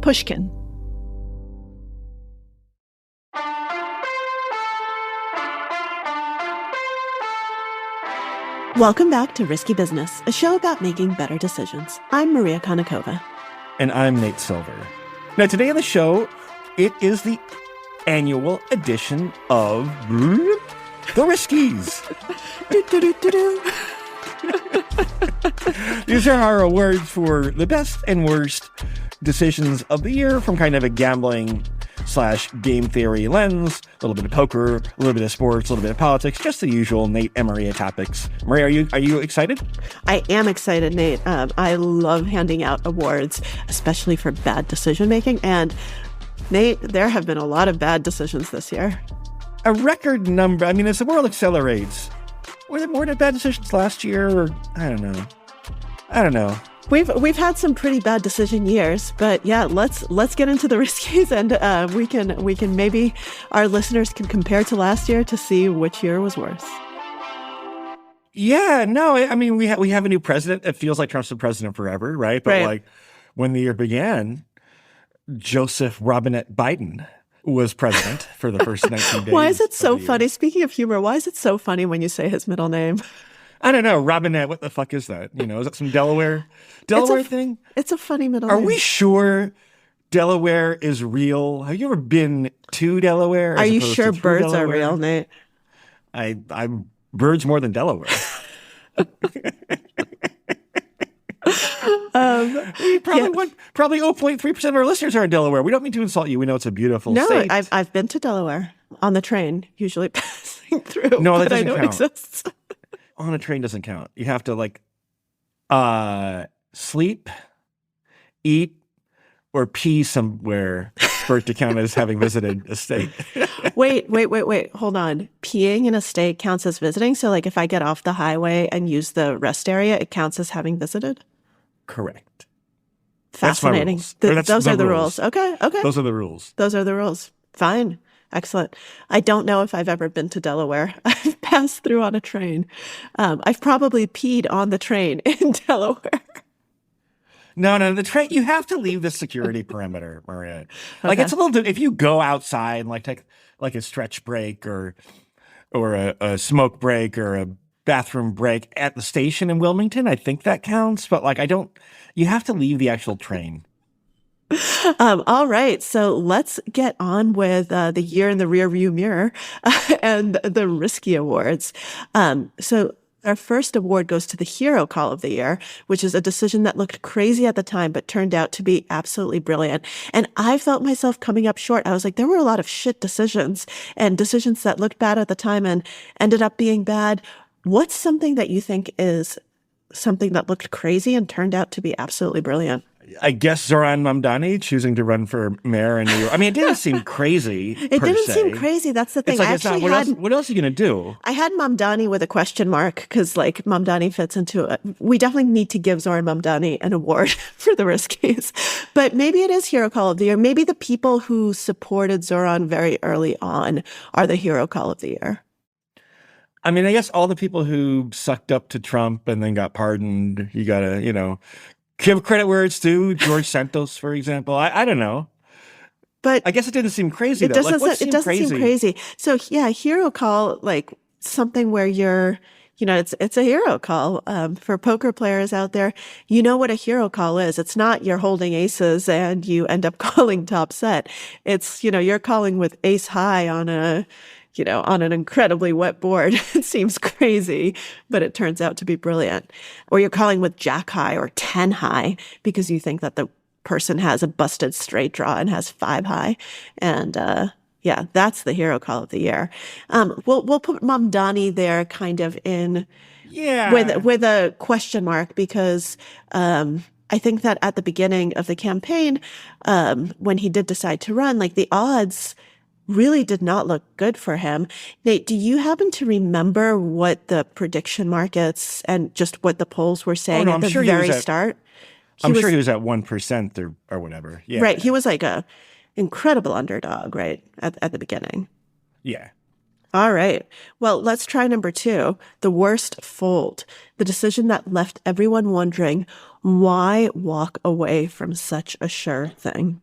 Pushkin. Welcome back to Risky Business, a show about making better decisions. I'm Maria Konnikova. And I'm Nate Silver. Now, today on the show, it is the annual edition of the Riskies. These are our awards for the best and worst decisions of the year from kind of a gambling / game theory lens, a little bit of poker, a little bit of sports, a little bit of politics, just the usual Nate and Maria topics. Maria, are you excited? I am excited, Nate. I love handing out awards, especially for bad decision making. And Nate, there have been a lot of bad decisions this year. A record number. I mean, as the world accelerates, were there more bad decisions last year? Or I don't know. We've had some pretty bad decision years, but yeah, let's get into the Riskies, and we can maybe our listeners can compare to last year to see which year was worse. Yeah, no, I mean we have a new president. It feels like Trump's been president forever, right? But like when the year began, Joseph Robinette Biden was president for the first 19 days. Why is it so funny? Speaking of humor, why is it so funny when you say his middle name? I don't know. Robinette, what the fuck is that? Is that some Delaware thing? It's a funny middle name. Are we sure Delaware is real? Have you ever been to Delaware? Are you sure birds are real, Nate? I'm birds more than Delaware. Probably 0.3% of our listeners are in Delaware. We don't mean to insult you. We know it's a beautiful state. No, I've been to Delaware on the train, usually passing through. No, that doesn't I know count. It exists. On a train doesn't count. You have to sleep, eat, or pee somewhere for it to count as having visited a state. Wait. Hold on. Peeing in a state counts as visiting? So if I get off the highway and use the rest area, it counts as having visited? Correct. Fascinating. Those are the rules. Okay. Those are the rules. Those are the rules. Fine. Excellent. I don't know if I've ever been to Delaware. I've passed through on a train. I've probably peed on the train in Delaware. No, the train, you have to leave the security perimeter, Maria. It's a little, if you go outside and take a stretch break or a smoke break or a bathroom break at the station in Wilmington, I think that counts. But you have to leave the actual train. All right. So let's get on with the year in the rearview mirror and the Risky Awards. So our first award goes to the Hero Call of the Year, which is a decision that looked crazy at the time, but turned out to be absolutely brilliant. And I felt myself coming up short. I was like, there were a lot of shit decisions and decisions that looked bad at the time and ended up being bad. What's something that you think is something that looked crazy and turned out to be absolutely brilliant? I guess Zoran Mamdani choosing to run for mayor in New York. I mean, it didn't seem crazy. It didn't seem crazy. That's the thing. What else are you going to do? I had Mamdani with a question mark because Mamdani fits into it. We definitely need to give Zoran Mamdani an award for the Riskies. But maybe it is Hero Call of the Year. Maybe the people who supported Zoran very early on are the Hero Call of the Year. I mean, I guess all the people who sucked up to Trump and then got pardoned, you got to, give credit where it's due. George Santos, for example. I don't know. But I guess it didn't seem crazy, though. It doesn't seem crazy. So, yeah, Hero Call, something where you're, it's a hero call. For poker players out there, you know what a hero call is. It's not you're holding aces and you end up calling top set. It's, you're calling with ace high on on an incredibly wet board. It seems crazy, but it turns out to be brilliant. Or you're calling with jack high or 10 high because you think that the person has a busted straight draw and has 5 high. And that's the Hero Call of the Year. We'll put Mamdani there kind of in with a question mark because I think that at the beginning of the campaign, when he did decide to run, the odds really did not look good for him. Nate, do you happen to remember what the prediction markets and just what the polls were saying at the very start? I'm sure he was at 1% or whatever. Yeah. Right. He was a incredible underdog, right, at the beginning. Yeah. All right. Well, let's try number 2, the worst fold, the decision that left everyone wondering why walk away from such a sure thing.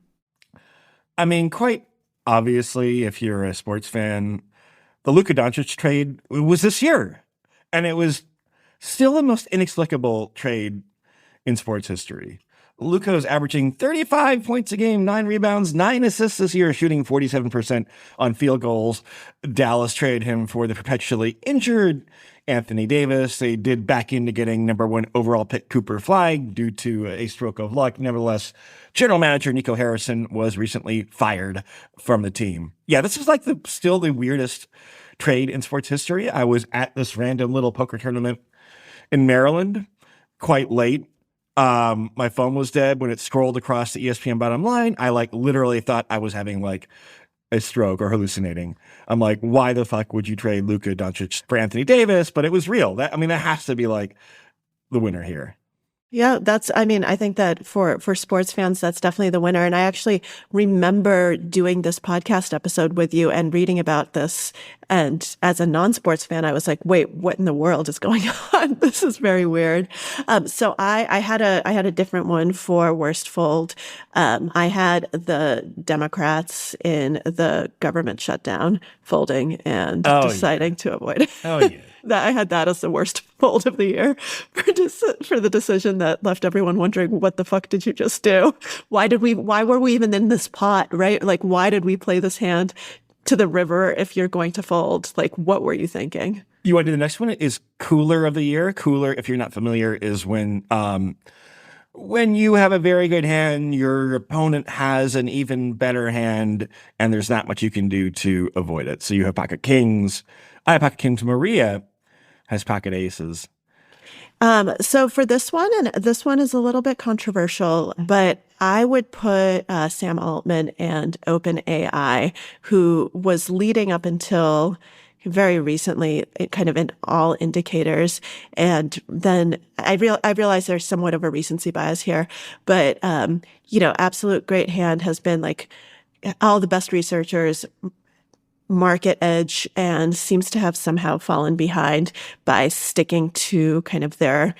I mean, quite obviously, if you're a sports fan, the Luka Doncic trade was this year, and it was still the most inexplicable trade in sports history. Luka is averaging 35 points a game, 9 rebounds, 9 assists this year, shooting 47% on field goals. Dallas traded him for the perpetually injured Anthony Davis. They did back into getting number 1 overall pick Cooper Flag due to a stroke of luck. Nevertheless, general manager Nico Harrison was recently fired from the team. Yeah, this is like still the weirdest trade in sports history. I was at this random little poker tournament in Maryland quite late. My phone was dead when it scrolled across the ESPN bottom line. I literally thought I was having a stroke or hallucinating. I'm like, why the fuck would you trade Luka Doncic for Anthony Davis? But it was real. That has to be the winner here. Yeah, I think that for sports fans, that's definitely the winner. And I actually remember doing this podcast episode with you and reading about this. And as a non-sports fan, I was like, wait, what in the world is going on? This is very weird. So I had a different one for worst fold. I had the Democrats in the government shutdown folding and deciding to avoid it. Oh, yeah. I had that as the worst fold of the year for the decision that left everyone wondering, what the fuck did you just do? Why were we even in this pot, right? Why did we play this hand to the river if you're going to fold? What were you thinking? You want to do the next one? Is cooler of the year. Cooler, if you're not familiar, is when you have a very good hand, your opponent has an even better hand, and there's not much you can do to avoid it. So you have pocket kings. I have pocket kings. Maria has pocket aces. So for this one, and this one is a little bit controversial, but I would put Sam Altman and OpenAI, who was leading up until very recently, kind of in all indicators. And then I realize there's somewhat of a recency bias here, but absolute great hand has been all the best researchers market edge and seems to have somehow fallen behind by sticking to kind of their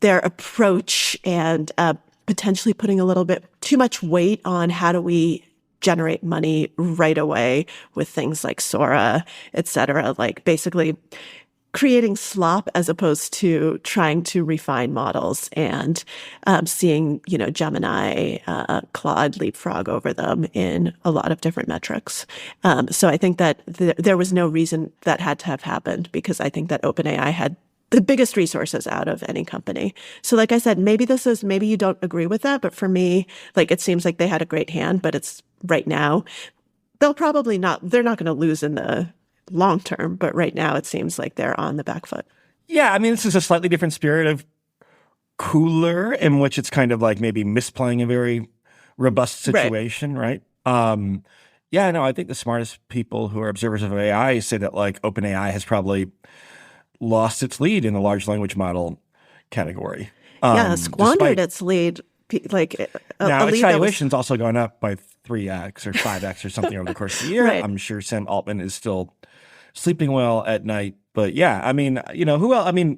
approach and potentially putting a little bit too much weight on how do we generate money right away with things like Sora, et cetera, basically creating slop as opposed to trying to refine models and seeing, Gemini, Claude leapfrog over them in a lot of different metrics. So I think that there was no reason that had to have happened because I think that OpenAI had the biggest resources out of any company. So like I said, maybe you don't agree with that, but for me, it seems like they had a great hand, but it's right now, they're not going to lose in the long term, but right now it seems like they're on the back foot. Yeah, this is a slightly different spirit of cooler in which it's kind of maybe misplaying a very robust situation, right? I think the smartest people who are observers of AI say that OpenAI has probably lost its lead in the large language model category. Squandered its lead. Now its valuation's also gone up by 3x or 5x or something over the course of the year. Right. I'm sure Sam Altman is still sleeping well at night. But yeah, who else?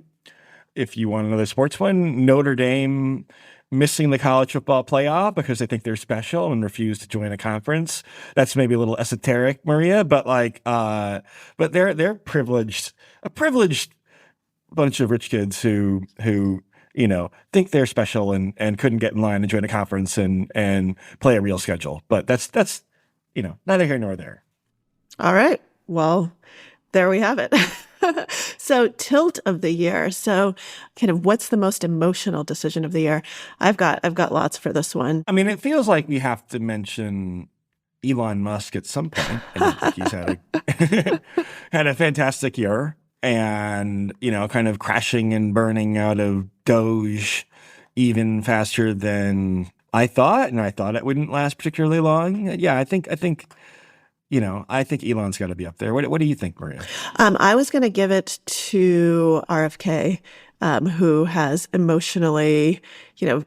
If you want another sports one, Notre Dame missing the college football playoff because they think they're special and refuse to join a conference. That's maybe a little esoteric, Maria, but but they're privileged, a privileged bunch of rich kids who think they're special and couldn't get in line and join a conference and play a real schedule. But that's neither here nor there. All right. Well, there we have it. So tilt of the year. So kind of what's the most emotional decision of the year? I've got lots for this one. It feels like we have to mention Elon Musk at some point. I think he's had a fantastic year and, kind of crashing and burning out of Doge even faster than I thought. And I thought it wouldn't last particularly long. Yeah, I think Elon's got to be up there. What do you think, Maria? I was going to give it to RFK, who has emotionally,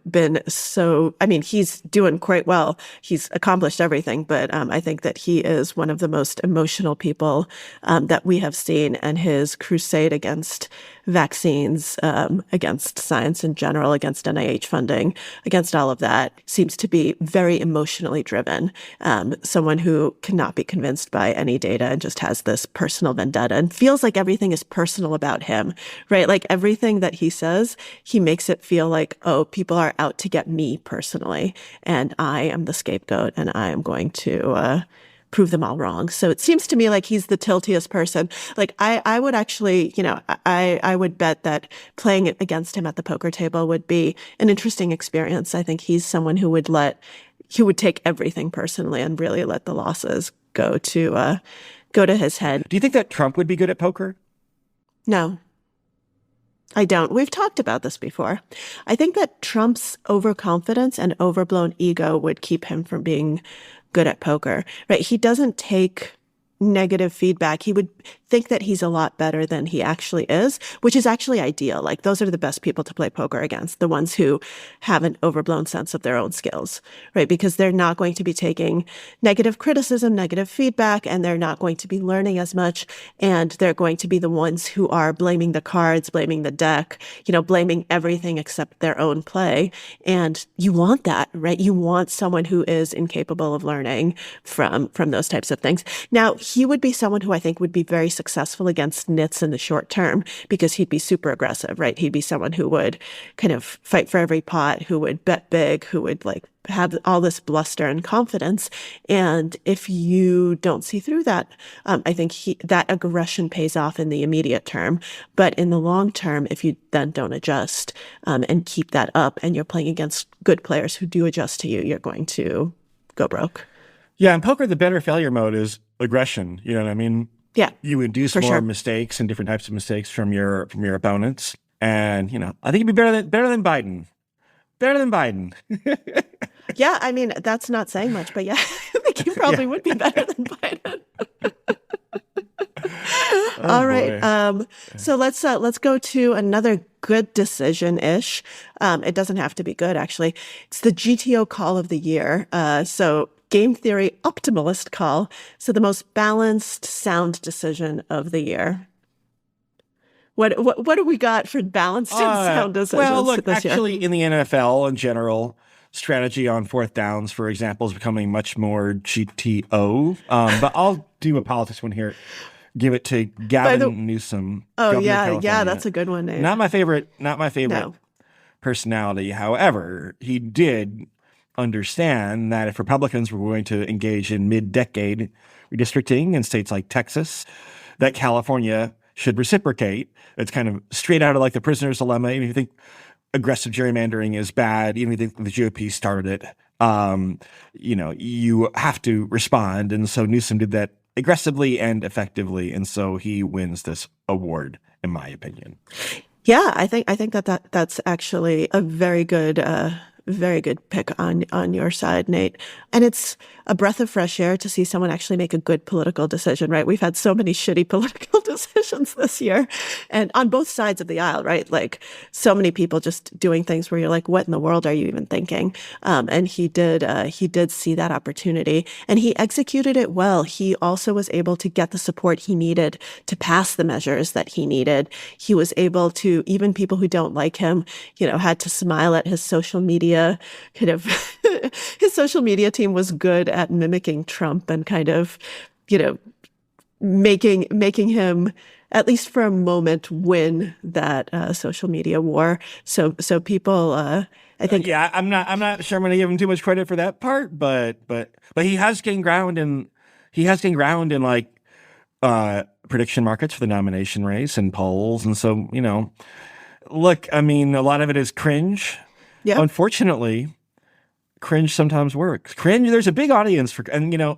been so, he's doing quite well. He's accomplished everything, but I think that he is one of the most emotional people that we have seen, and his crusade against vaccines, against science in general, against NIH funding, against all of that, seems to be very emotionally driven. Someone who cannot be convinced by any data and just has this personal vendetta and feels like everything is personal about him, right? Like everything that he says, he makes it feel like, oh, people are out to get me personally, and I am the scapegoat, and I am going to prove them all wrong. So it seems to me like he's the tiltiest person. Like I would actually, I would bet that playing against him at the poker table would be an interesting experience. I think he's someone who would take everything personally and really let the losses go to his head. Do you think that Trump would be good at poker? No. I don't. We've talked about this before. I think that Trump's overconfidence and overblown ego would keep him from being good at poker, right? He doesn't take negative feedback. He would think that he's a lot better than he actually is, which is actually ideal. Like those are the best people to play poker against, the ones who have an overblown sense of their own skills, right? Because they're not going to be taking negative criticism, negative feedback, and they're not going to be learning as much. And they're going to be the ones who are blaming the cards, blaming the deck, blaming everything except their own play. And you want that, right? You want someone who is incapable of learning from those types of things. Now, he would be someone who I think would be very successful against nits in the short term because he'd be super aggressive, right? He'd be someone who would kind of fight for every pot, who would bet big, who would like have all this bluster and confidence. And if you don't see through that, I think that aggression pays off in the immediate term. But in the long term, if you then don't adjust and keep that up and you're playing against good players who do adjust to you, you're going to go broke. Yeah, in poker, the better failure mode is aggression. You know what I mean? Yeah. You induce more mistakes and different types of mistakes from your opponents. And, I think you'd be better than Biden. Better than Biden. Yeah, I mean, that's not saying much, but yeah, I think you probably would be better than Biden. All right. So let's go to another good decision-ish. It doesn't have to be good, actually. It's the GTO call of the year. So game theory optimalist call. So the most balanced, sound decision of the year. What do we got for balanced and sound decisions well, look, this year? Actually, in the NFL in general, strategy on fourth downs, for example, is becoming much more GTO. But I'll do a politics one here. Give it to Gavin Newsom. Oh, yeah, that's a good one, Nate. Not my favorite personality. However, he did understand that if Republicans were going to engage in mid-decade redistricting in states like Texas, that California should reciprocate. It's kind of straight out of like the prisoner's dilemma. Even if you think aggressive gerrymandering is bad, even if you think the GOP started it, you have to respond. And so Newsom did that aggressively and effectively. And so he wins this award, in my opinion. Yeah, I think that's actually a very good pick on your side, Nate. And it's a breath of fresh air to see someone actually make a good political decision, right? We've had so many shitty political decisions this year, and on both sides of the aisle, right? Like so many people just doing things where you're like, what in the world are you even thinking? And he did see that opportunity and he executed it well. He also was able to get the support he needed to pass the measures that he needed. He was able to, even people who don't like him, had to smile at his social media his social media team was good at mimicking Trump and kind of, making him, at least for a moment, win that social media war. So people, I think, I'm not sure I'm going to give him too much credit for that part, but he has gained ground in like prediction markets for the nomination race and polls, and so look, I mean, a lot of it is cringe. Yeah. Unfortunately, cringe sometimes works. Cringe, there's a big audience for, and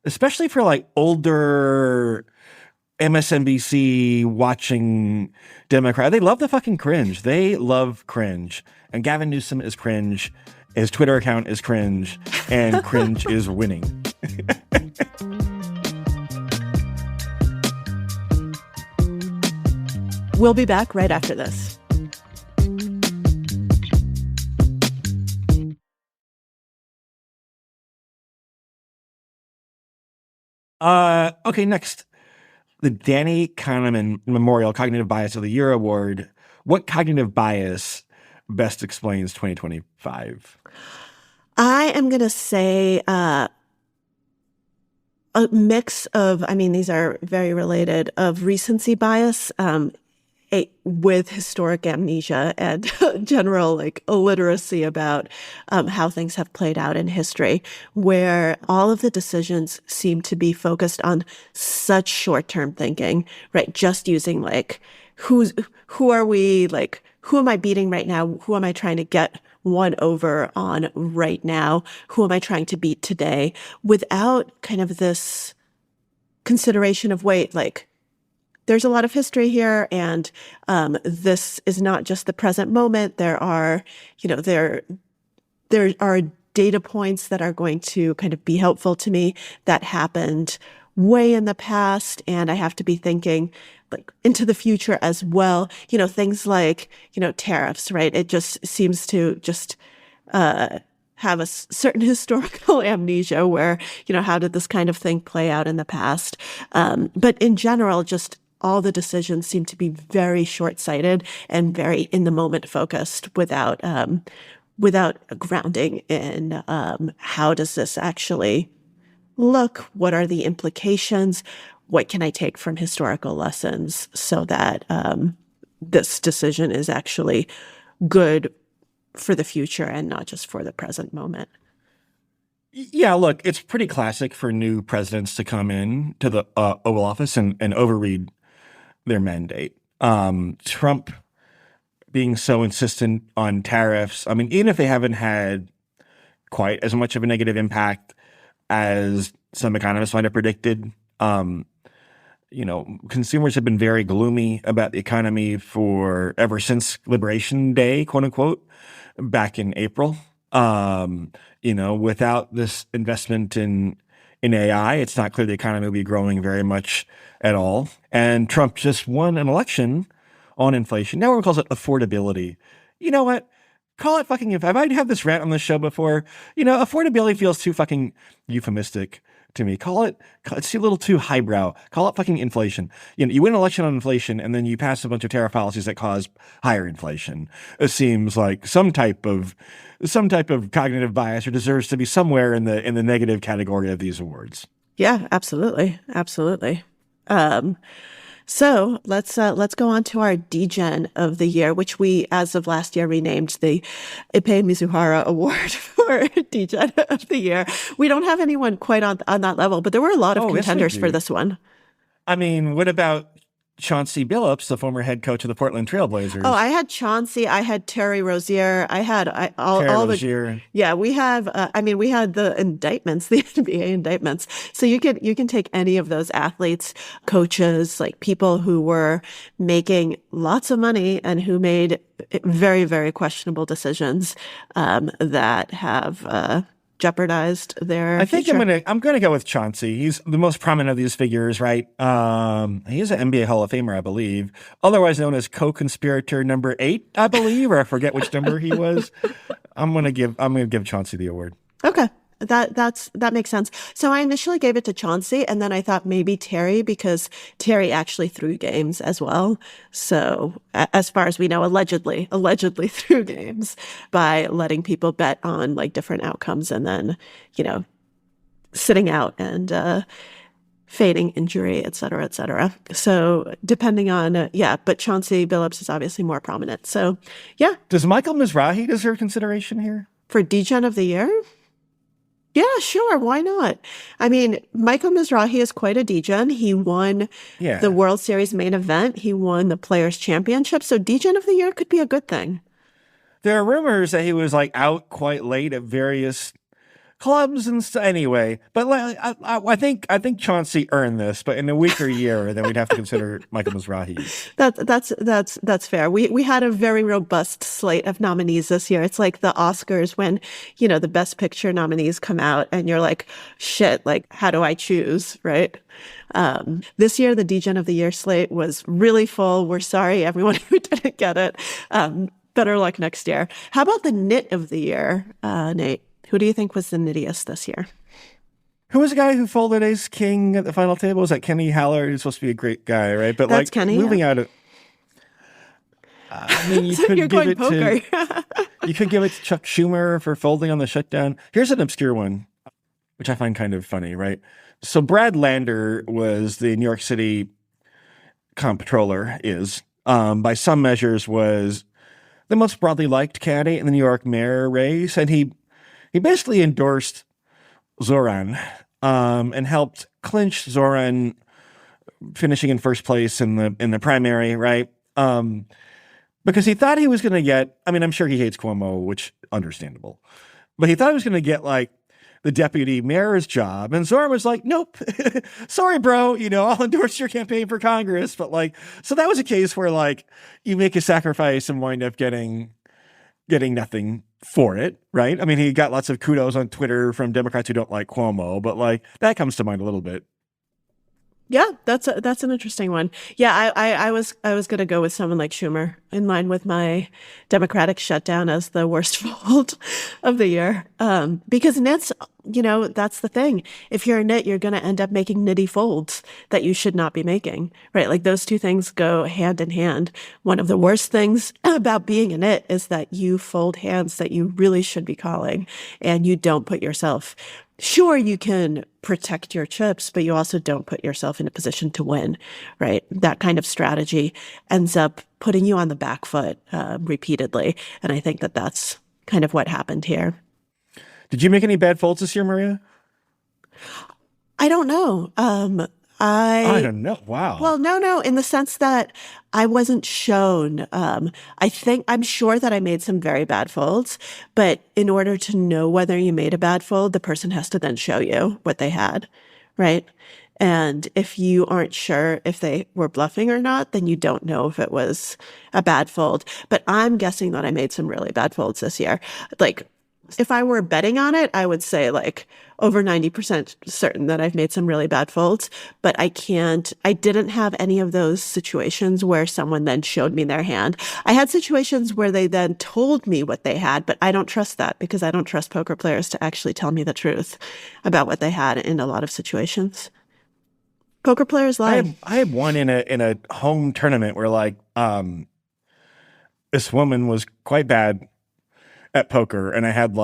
especially for like older MSNBC watching Democrat, they love the fucking cringe. They love cringe. And Gavin Newsom is cringe. His Twitter account is cringe, and cringe is winning. We'll be back right after this. Okay, next. the Danny Kahneman Memorial Cognitive Bias of the Year Award. What cognitive bias best explains 2025? I am going to say a mix of, I mean, these are very related, of recency bias with historic amnesia and general like illiteracy about how things have played out in history, where all of the decisions seem to be focused on such short-term thinking, right? Just using like who are we, like who am I beating right now? Who am I trying to get one over on right now? Who am I trying to beat today? Without kind of this consideration of, wait, like there's a lot of history here, and this is not just the present moment. There are, there are data points that are going to kind of be helpful to me that happened way in the past, and I have to be thinking like into the future as well. Things like, tariffs, right? It just seems to just have a certain historical amnesia where, how did this kind of thing play out in the past? But in general, just all the decisions seem to be very short-sighted and very in the moment focused without grounding in how does this actually look? What are the implications? What can I take from historical lessons so that this decision is actually good for the future and not just for the present moment? Yeah, look, it's pretty classic for new presidents to come in to the Oval Office and overread their mandate. Trump being so insistent on tariffs, I mean, even if they haven't had quite as much of a negative impact as some economists might have predicted, consumers have been very gloomy about the economy ever since Liberation Day, quote unquote, back in April. Without this investment in AI, it's not clear the economy will be growing very much at all. And Trump just won an election on inflation. Now everyone calls it affordability. You know what? Call it fucking, if I've had this rant on the show before, affordability feels too fucking euphemistic to me. It's a little too highbrow. Call it fucking inflation. You win an election on inflation and then you pass a bunch of tariff policies that cause higher inflation. It seems like some type of cognitive bias or deserves to be somewhere in the negative category of these awards. Yeah, absolutely. Absolutely. So let's go on to our degen of the year, which we, as of last year, renamed the Ipei Mizuhara Award for degen of the year. We don't have anyone quite on that level, but there were a lot of contenders for this one. I mean, what about Chauncey Billups, the former head coach of the Portland Trail Blazers? Oh, I had Chauncey. I had Terry Rozier. I had all Rozier. Yeah, we have. We had the indictments, the NBA indictments. So you can take any of those athletes, coaches, like people who were making lots of money and who made very, very questionable decisions that have jeopardized their. I think future. I'm gonna go with Chauncey. He's the most prominent of these figures, right? He is an NBA Hall of Famer, I believe, otherwise known as co-conspirator number 8, I believe, or I forget which number he was. I'm gonna give Chauncey the award. Okay. That makes sense. So I initially gave it to Chauncey, and then I thought maybe Terry, because Terry actually threw games as well. So as far as we know, allegedly threw games by letting people bet on like different outcomes and then, sitting out and feigning injury, et cetera, et cetera. So depending on, but Chauncey Billups is obviously more prominent. So yeah. Does Michael Mizrahi deserve consideration here? For degen of the year? Yeah, sure. Why not? I mean, Michael Mizrahi is quite a degen. He won the World Series main event. He won the Players' Championship. So degen of the year could be a good thing. There are rumors that he was like out quite late at various clubs and stuff. Anyway, but I think Chauncey earned this. But in a weaker year, then we'd have to consider Michael Mizrahi. That's fair. We had a very robust slate of nominees this year. It's like the Oscars when the Best Picture nominees come out, and you're like, shit, like how do I choose, right? This year, the degen of the year slate was really full. We're sorry, everyone who didn't get it. Better luck next year. How about the nit of the year, Nate? Who do you think was the nittiest this year? Who was the guy who folded ace king at the final table? Was that Kenny Haller? He's supposed to be a great guy, right? But That's Kenny, moving out of, I mean, you could you're give going it poker. to you could give it to Chuck Schumer for folding on the shutdown. Here's an obscure one, which I find kind of funny, right? So Brad Lander was the New York City comptroller, by some measures was the most broadly liked candidate in the New York mayor race, and he basically endorsed Zoran, and helped clinch Zoran finishing in first place in the primary, right? Because he thought he was going to get, I mean, I'm sure he hates Cuomo, which understandable, but he thought he was going to get like the deputy mayor's job. And Zoran was like, nope, sorry, bro. I'll endorse your campaign for Congress. But so that was a case where you make a sacrifice and wind up getting nothing for it, right? I mean, he got lots of kudos on Twitter from Democrats who don't like Cuomo, but that comes to mind a little bit. Yeah, that's an interesting one. Yeah, I was going to go with someone like Schumer in line with my Democratic shutdown as the worst fold of the year. Because nits, that's the thing. If you're a nit, you're going to end up making nitty folds that you should not be making, right? Like those two things go hand in hand. One of the worst things about being a nit is that you fold hands that you really should be calling, and you don't put yourself. Sure, you can protect your chips, but you also don't put yourself in a position to win, right? That kind of strategy ends up putting you on the back foot repeatedly. And I think that that's kind of what happened here. Did you make any bad folds this year, Maria? I don't know. I don't know. Wow. Well, no, in the sense that I wasn't shown. I'm sure that I made some very bad folds, but in order to know whether you made a bad fold, the person has to then show you what they had, right? And if you aren't sure if they were bluffing or not, then you don't know if it was a bad fold. But I'm guessing that I made some really bad folds this year. If I were betting on it, I would say over 90% certain that I've made some really bad folds, but I didn't have any of those situations where someone then showed me their hand. I had situations where they then told me what they had, but I don't trust that because I don't trust poker players to actually tell me the truth about what they had in a lot of situations. Poker players lie. I had one in a home tournament where this woman was quite bad at poker, and I had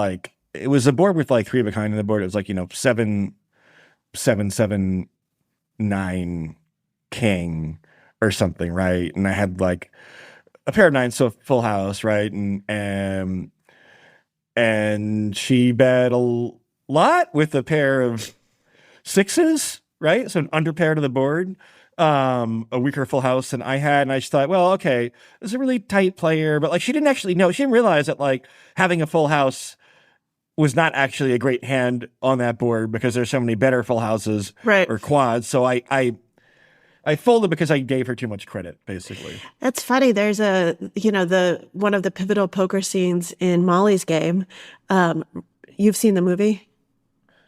it was a board with 3 of a kind in the board. It was 7, 7, 7, 9 king or something, right? And I had a pair of nines, so full house, right? And she bet a lot with a pair of sixes, right? So an underpair to the board. A weaker full house than I had. And I just thought, well, okay, this is a really tight player, but she didn't actually know. She didn't realize that having a full house was not actually a great hand on that board because there's so many better full houses, right, or quads. So I folded because I gave her too much credit, basically. That's funny. There's one of the pivotal poker scenes in Molly's game. You've seen the movie?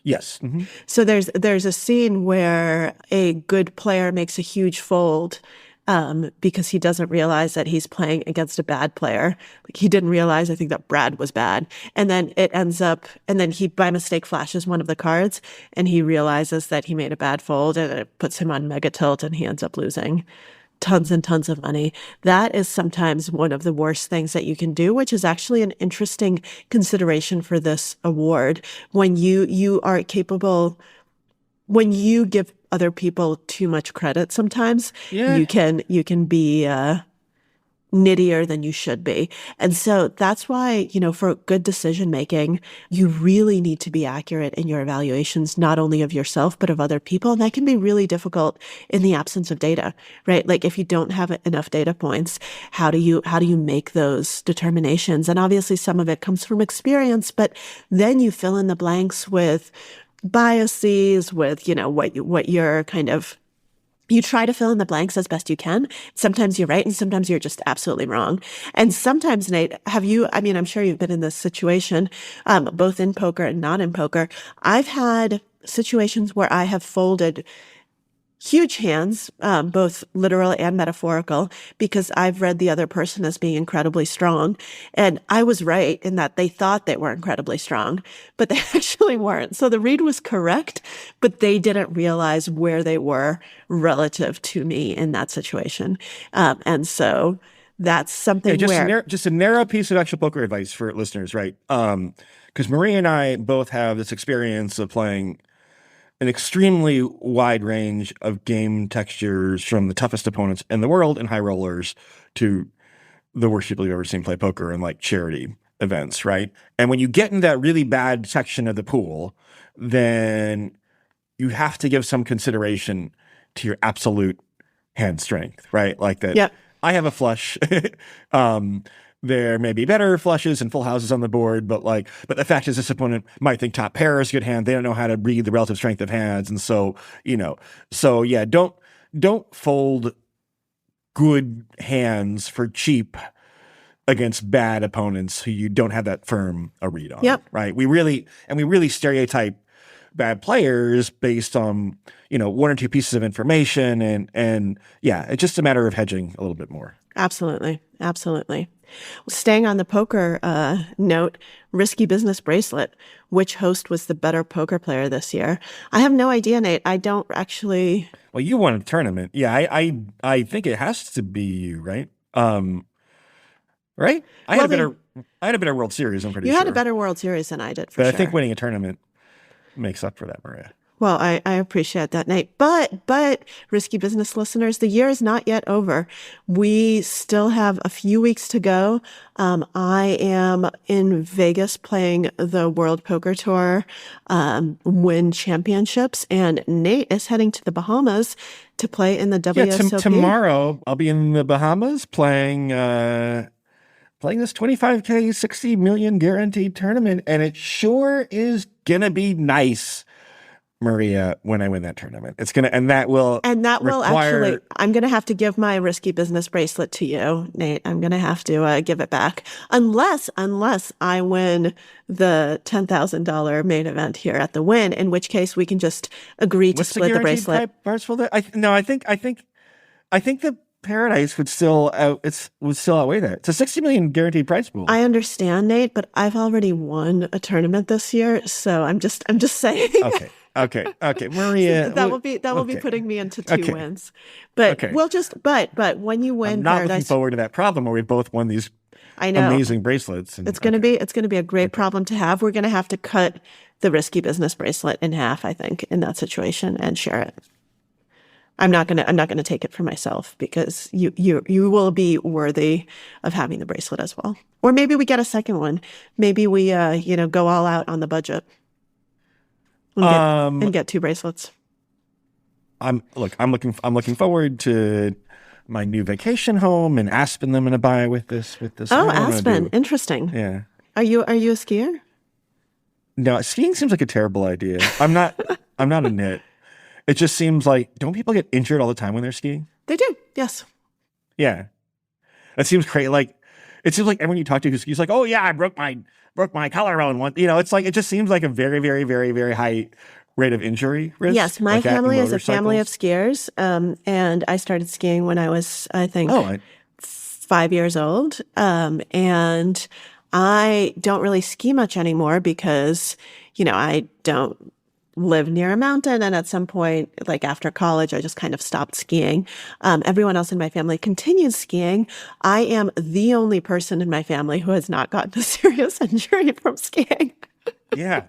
Yes. Mm-hmm. So there's a scene where a good player makes a huge fold because he doesn't realize that he's playing against a bad player. He didn't realize, I think, that Brad was bad. And then it ends up, and then he by mistake flashes one of the cards and he realizes that he made a bad fold and it puts him on mega tilt and he ends up losing tons and tons of money. That is sometimes one of the worst things that you can do, which is actually an interesting consideration for this award. When you are capable, when you give other people too much credit, sometimes you can be nittier than you should be. And so that's why, for good decision making, you really need to be accurate in your evaluations, not only of yourself, but of other people. And that can be really difficult in the absence of data, right? If you don't have enough data points, how do you make those determinations? And obviously some of it comes from experience, but then you fill in the blanks with biases, with, what you're kind of, you try to fill in the blanks as best you can. Sometimes you're right and sometimes you're just absolutely wrong. And sometimes, Nate, I'm sure you've been in this situation, both in poker and not in poker. I've had situations where I have folded huge hands, both literal and metaphorical, because I've read the other person as being incredibly strong. And I was right in that they thought they were incredibly strong, but they actually weren't. So the read was correct, but they didn't realize where they were relative to me in that situation. And so that's something just a narrow piece of actual poker advice for listeners, right? Because Maria and I both have this experience of playing an extremely wide range of game textures, from the toughest opponents in the world and high rollers to the worst people you've ever seen play poker and like charity events, right? And when you get in that really bad section of the pool, then you have to give some consideration to your absolute hand strength, right? Like that. Yep. I have a flush. There may be better flushes and full houses on the board, but the fact is this opponent might think top pair is a good hand. They don't know how to read the relative strength of hands. And so, yeah, don't fold good hands for cheap against bad opponents who you don't have that firm a read on. Yep. Right. We really stereotype bad players based on, one or two pieces of information. And yeah, it's just a matter of hedging a little bit more. Absolutely. Staying on the poker note, Risky Business Bracelet. Which host was the better poker player this year? I have no idea, Nate. I don't actually. Well, you won a tournament. Yeah, I think it has to be you, right? Right? I had a better World Series, I'm pretty sure. You had a better World Series than I did, for but sure. I think winning a tournament makes up for that, Maria. Well, I appreciate that, Nate. But Risky Business listeners, the year is not yet over. We still have a few weeks to go. I am in Vegas playing the World Poker Tour Win Championships, and Nate is heading to the Bahamas to play in the WSOP. Yeah, tomorrow I'll be in the Bahamas playing this 25K 60 million guaranteed tournament, and it sure is gonna be nice, Maria, when I win that tournament. That will actually, I'm going to have to give my Risky Business bracelet to you, Nate. I'm going to have to give it back unless I win the $10,000 main event here at the Win, in which case we can just agree to split the bracelet. I think the Paradise would still outweigh that. It's a 60 million guaranteed prize pool. I understand, Nate, but I've already won a tournament this year, so I'm just saying. Okay, Maria. that will be putting me into two wins. But but when you win, I'm not Paradise, looking forward to that problem where we both won these amazing bracelets. It's going to be a great problem to have. We're going to have to cut the Risky Business bracelet in half, I think, in that situation, and share it. I'm not gonna take it for myself, because you will be worthy of having the bracelet as well. Or maybe we get a second one. Maybe we go all out on the budget and get two bracelets. I'm looking forward to my new vacation home in Aspen. I'm gonna buy with this. Oh, Aspen, interesting. Yeah. Are you a skier? No, skiing seems like a terrible idea. I'm not a nit. It just seems like, don't people get injured all the time when they're skiing? They do, yes. Yeah. It seems crazy. Like, it seems like everyone you talk to who skis, like, oh yeah, I broke my collarbone once. It's like, it just seems like a very, very, very, very high rate of injury risk. Yes, my family is a family of skiers. And I started skiing when I was, I think, 5 years old. And I don't really ski much anymore because, I don't live near a mountain, and at some point, like after college, I just kind of stopped skiing. Everyone else in my family continues skiing. I am the only person in my family who has not gotten a serious injury from skiing. Yeah.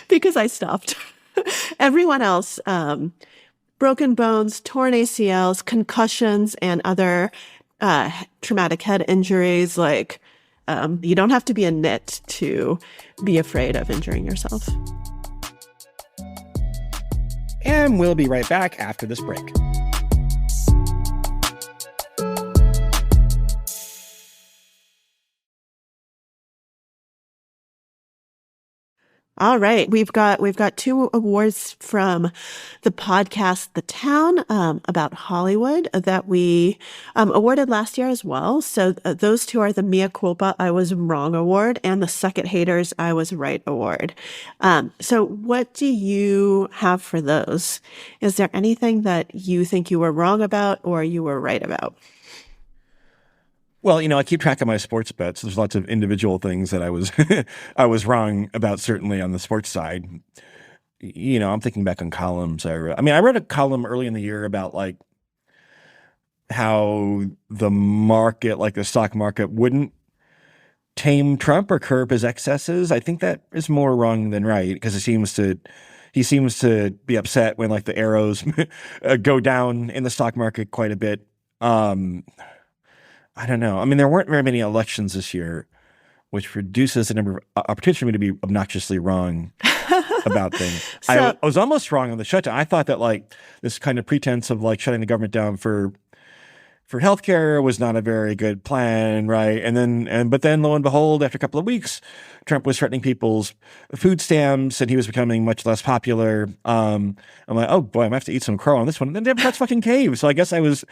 Because I stopped. Everyone else, broken bones, torn ACLs, concussions, and other traumatic head injuries. Like, you don't have to be a nit to be afraid of injuring yourself. And we'll be right back after this break. All right, we've got two awards from the podcast The Town about Hollywood that we awarded last year as well. So those two are the Mea Culpa I Was Wrong award and the Suck It Haters I Was Right award. So what do you have for those? Is there anything that you think you were wrong about or you were right about? Well, I keep track of my sports bets. There's lots of individual things that I was I was wrong about, certainly on the sports side. I'm thinking back on columns I wrote a column early in the year about like how the market, like the stock market, wouldn't tame Trump or curb his excesses. I think that is more wrong than right, because he seems to be upset when like the arrows go down in the stock market quite a bit. I don't know. There weren't very many elections this year, which reduces the number of opportunities for me to be obnoxiously wrong about things. I was almost wrong on the shutdown. I thought that like this kind of pretense of like shutting the government down for healthcare was not a very good plan, right? But then lo and behold, after a couple of weeks, Trump was threatening people's food stamps, and he was becoming much less popular. I'm like, oh boy, I'm gonna have to eat some crow on this one. And then Democrats fucking caved. So I guess I was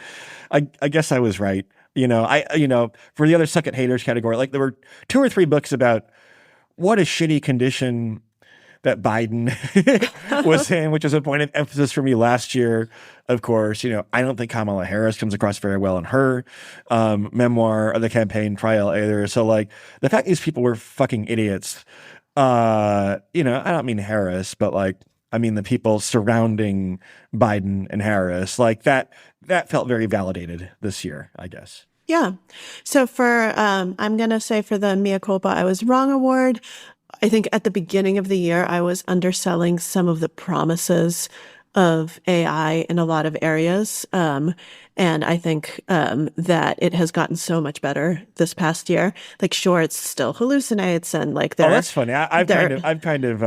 right. For the other Suck It Haters category, like there were 2 or 3 books about what a shitty condition that Biden was in, which was a point of emphasis for me last year. Of course, I don't think Kamala Harris comes across very well in her memoir or the campaign trial either. So like the fact these people were fucking idiots, I don't mean Harris, but like, the people surrounding Biden and Harris, like that felt very validated this year, I guess. Yeah. So I'm going to say for the Mea Culpa I Was Wrong award, I think at the beginning of the year, I was underselling some of the promises of AI in a lot of areas. And I think that it has gotten so much better this past year. Like, sure, it still hallucinates and like that's funny. I've kind of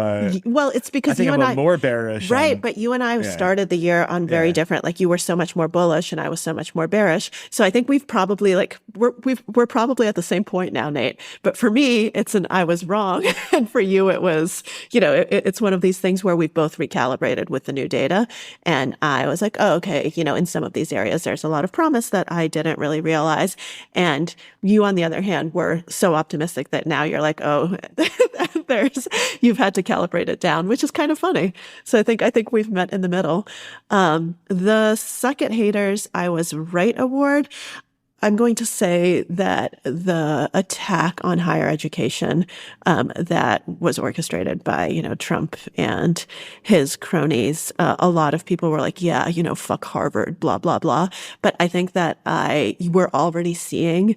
well, it's because you and I I'm more bearish, right? But you and I started the year on very different. Like, you were so much more bullish, and I was so much more bearish. So I think we've probably we're probably at the same point now, Nate. But for me, it's an I was wrong, and for you, it was it's one of these things where we've both recalibrated with the new data, and I was like, oh, okay, in some of these areas, there's a lot of promise that I didn't really realize. And you, on the other hand, were so optimistic that now you're like, oh, you've had to calibrate it down, which is kind of funny. So I think we've met in the middle. The Suck It Haters I Was Right award, I'm going to say that the attack on higher education that was orchestrated by, Trump and his cronies, a lot of people were like, yeah, fuck Harvard, blah, blah, blah. But I think that we're already seeing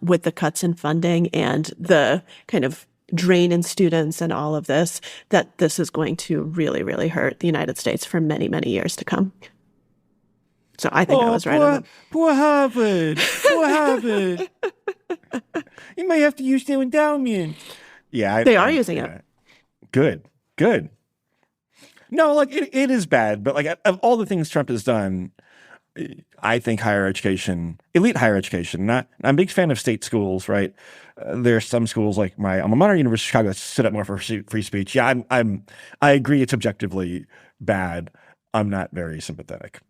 with the cuts in funding and the kind of drain in students and all of this, that this is going to really, really hurt the United States for many, many years to come. So I think I was right on that. Poor Harvard. Poor Harvard. You may have to use their endowment. Yeah. They are using it. Good. No, like it is bad, but like of all the things Trump has done, I think higher education, elite higher education, I'm a big fan of state schools, right? There are some schools like my alma mater, University of Chicago, that stood up more for free speech. Yeah, I agree it's objectively bad. I'm not very sympathetic.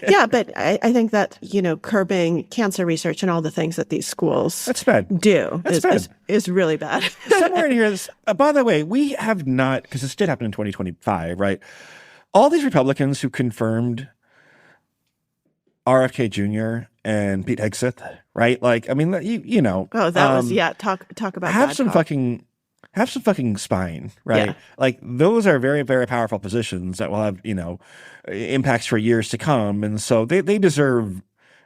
Yeah, but I think that, curbing cancer research and all the things that these schools is really bad. Somewhere in here, by the way, we have not, because this did happen in 2025, right? All these Republicans who confirmed RFK Jr. and Pete Hegseth, right? Like, Oh, that was, talk about have some fucking spine, right? Yeah. Like those are very, very powerful positions that will have, impacts for years to come. And so they deserve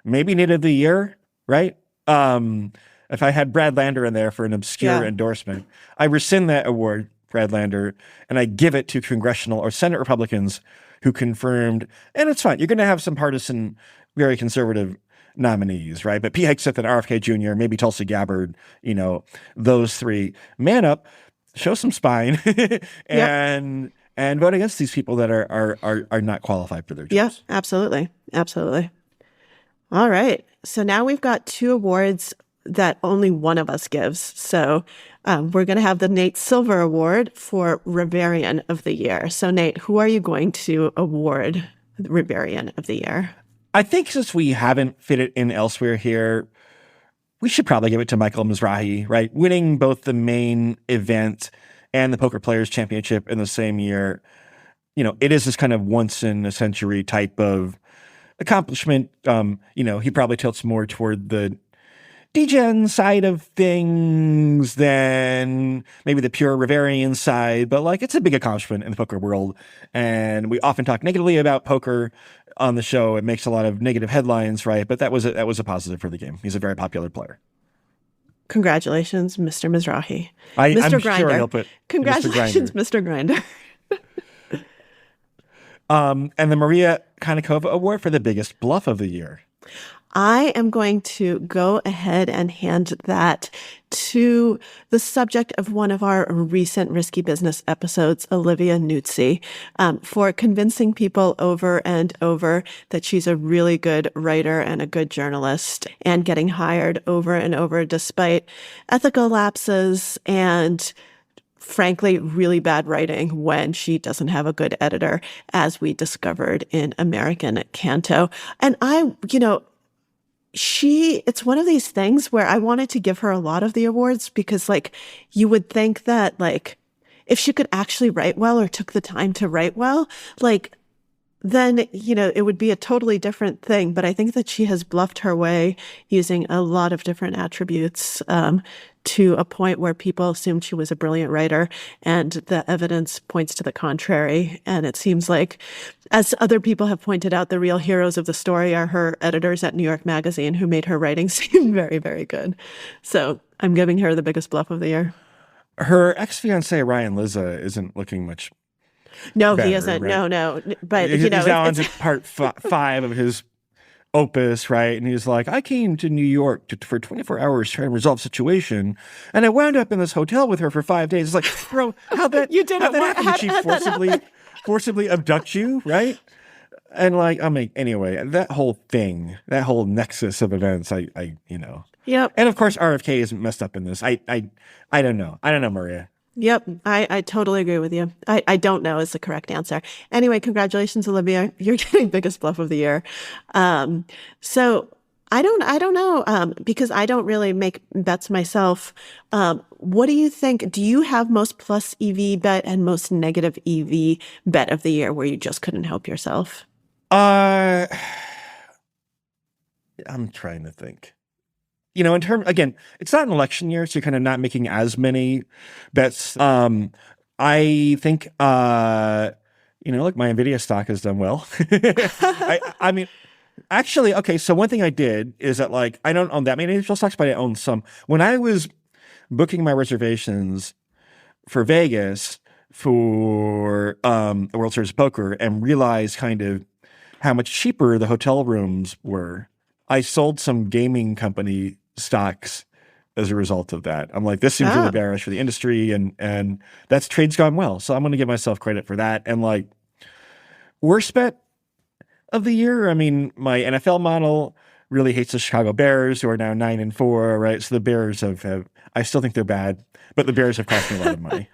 maybe Nit of the Year, right? If I had Brad Lander in there for an obscure endorsement, I rescind that award, Brad Lander, and I give it to congressional or Senate Republicans who confirmed, and it's fine. You're going to have some partisan, very conservative nominees, right? But Pete Hegseth and RFK Jr., maybe Tulsi Gabbard, those 3, man up, show some spine, and vote against these people that are not qualified for their jobs. Yeah, absolutely. All right. So now we've got 2 awards that only one of us gives. So we're going to have the Nate Silver Award for Rivarian of the Year. So Nate, who are you going to award Rivarian of the Year? I think since we haven't fit it in elsewhere here, we should probably give it to Michael Mizrahi, right? Winning both the main event and the Poker Players Championship in the same year. It is this kind of once in a century type of accomplishment. He probably tilts more toward the degen side of things than maybe the pure Rivarian side, but it's a big accomplishment in the poker world. And we often talk negatively about poker on the show. It makes a lot of negative headlines, right? But that was a positive for the game. He's a very popular player. Congratulations, Mr. Mizrahi. I'm Grinder. Sure he'll put Congratulations, Mr. Grinder. And the Maria Konnikova Award for the Biggest Bluff of the Year. I am going to go ahead and hand that to the subject of one of our recent Risky Business episodes, Olivia Nuzzi, for convincing people over and over that she's a really good writer and a good journalist, and getting hired over and over despite ethical lapses and frankly, really bad writing when she doesn't have a good editor, as we discovered in American Canto. And it's one of these things where I wanted to give her a lot of the awards because you would think that if she could actually write well or took the time to write well, then, it would be a totally different thing. But I think that she has bluffed her way using a lot of different attributes to a point where people assumed she was a brilliant writer, and the evidence points to the contrary. And it seems like, as other people have pointed out, the real heroes of the story are her editors at New York Magazine, who made her writing seem very, very good. So I'm giving her the Biggest Bluff of the Year. Her ex-fiancé, Ryan Lizza, isn't looking much No, better, he isn't. right? No. But, he's now on to part 5 of his opus, right? And he's like, I came to New York for 24 hours trying to resolve a situation, and I wound up in this hotel with her for 5 days. It's like, bro, how'd that happen? Did she forcibly abduct you, right? And anyway, that whole thing, that whole nexus of events, Yep. And of course, RFK isn't messed up in this. I don't know. I don't know, Maria. Yep, I totally agree with you. I don't know is the correct answer. Anyway, congratulations, Olivia. You're getting Biggest Bluff of the Year. So I don't know because I don't really make bets myself. What do you think? Do you have most plus EV bet and most negative EV bet of the year where you just couldn't help yourself? I'm trying to think. In terms, again, it's not an election year, so you're kind of not making as many bets. I think, my NVIDIA stock has done well. I mean, actually, okay, so one thing I did is that, I don't own that many individual stocks, but I own some. When I was booking my reservations for Vegas for the World Series of Poker and realized kind of how much cheaper the hotel rooms were, I sold some gaming company stocks as a result of that. I'm like, this seems really bearish for the industry, and that's trade's gone well. So I'm going to give myself credit for that. And worst bet of the year, I mean, my NFL model really hates the Chicago Bears, who are now 9-4, right? So the Bears have I still think they're bad, but the Bears have cost me a lot of money.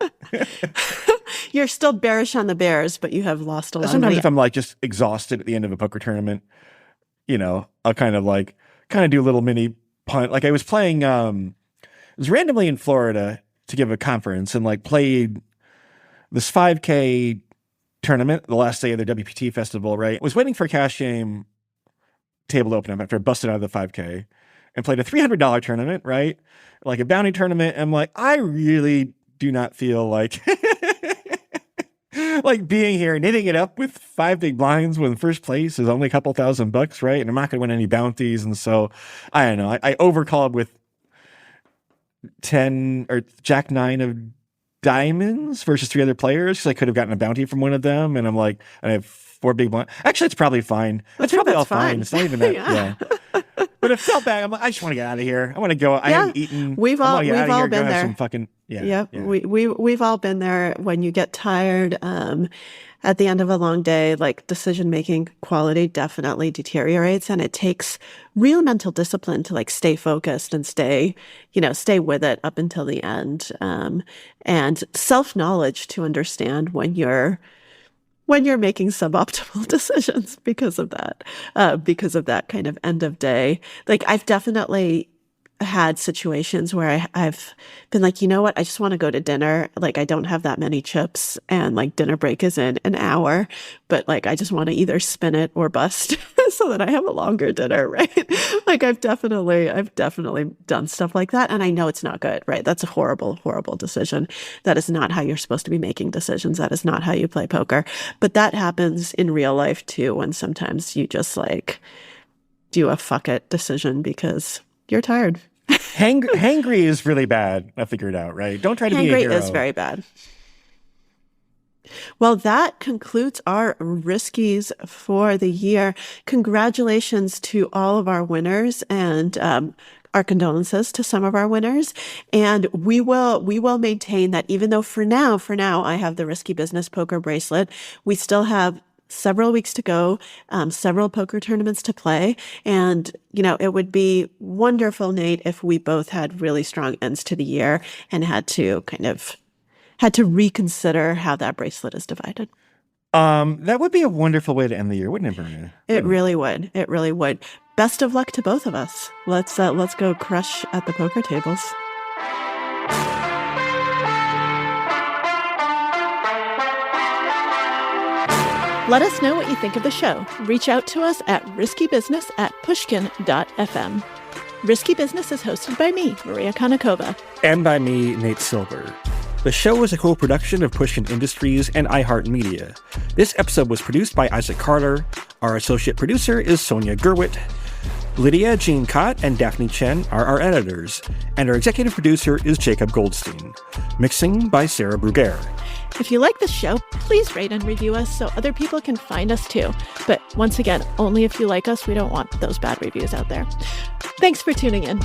You're still bearish on the Bears, but you have lost a lot of money. Sometimes if I'm just exhausted at the end of a poker tournament, I'll kind of do a little mini punt. I was playing, was randomly in Florida to give a conference and played this 5K tournament the last day of their WPT festival, right? Was waiting for a cash game table to open up after I busted out of the 5K and played a $300 tournament, right? A bounty tournament. I'm I really do not feel being here, knitting it up with 5 big blinds when first place is only a couple $1,000, right? And I'm not going to win any bounties. And so, I don't know. I overcalled with 10 or Jack 9 of diamonds versus 3 other players because I could have gotten a bounty from one of them. And I have 4 big blinds. Actually, it's probably fine. It's probably all fine. It's not even that. yeah. But it felt bad. I just want to get out of here. I want to go. I haven't eaten. We've all been there. Some fucking, We've all been there when you get tired. at the end of a long day, like decision-making quality definitely deteriorates, and it takes real mental discipline to like stay focused and stay with it up until the end. And self-knowledge to understand when you're making suboptimal decisions because of that kind of end of day. Like I've definitely had situations where I've been like, you know what, I just want to go to dinner. Like I don't have that many chips and like dinner break is in an hour, but like I just want to either spin it or bust so that I have a longer dinner, right? Like I've definitely done stuff like that. And I know it's not good, right? That's a horrible, horrible decision. That is not how you're supposed to be making decisions. That is not how you play poker. But that happens in real life too, when sometimes you just like do a fuck it decision because you're tired. Hangry is really bad. I figured out, right? Don't try to be a hero. Hangry is very bad. Well, that concludes our Riskies for the year. Congratulations to all of our winners and our condolences to some of our winners. And we will maintain that even though for now, I have the Risky Business Poker bracelet, we still have several weeks to go, several poker tournaments to play. And, it would be wonderful, Nate, if we both had really strong ends to the year and had to reconsider how that bracelet is divided. That would be a wonderful way to end the year, wouldn't it, Maria? It really would. It really would. Best of luck to both of us. Let's go crush at the poker tables. Let us know what you think of the show. Reach out to us at riskybusiness@pushkin.fm. Risky Business is hosted by me, Maria Konnikova. And by me, Nate Silver. The show is a co-production of Pushkin Industries and iHeartMedia. This episode was produced by Isaac Carter. Our associate producer is Sonia Gerwitt. Lydia Jean Cott and Daphne Chen are our editors. And our executive producer is Jacob Goldstein. Mixing by Sarah Bruguer. If you like this show, please rate and review us so other people can find us too. But once again, only if you like us. We don't want those bad reviews out there. Thanks for tuning in.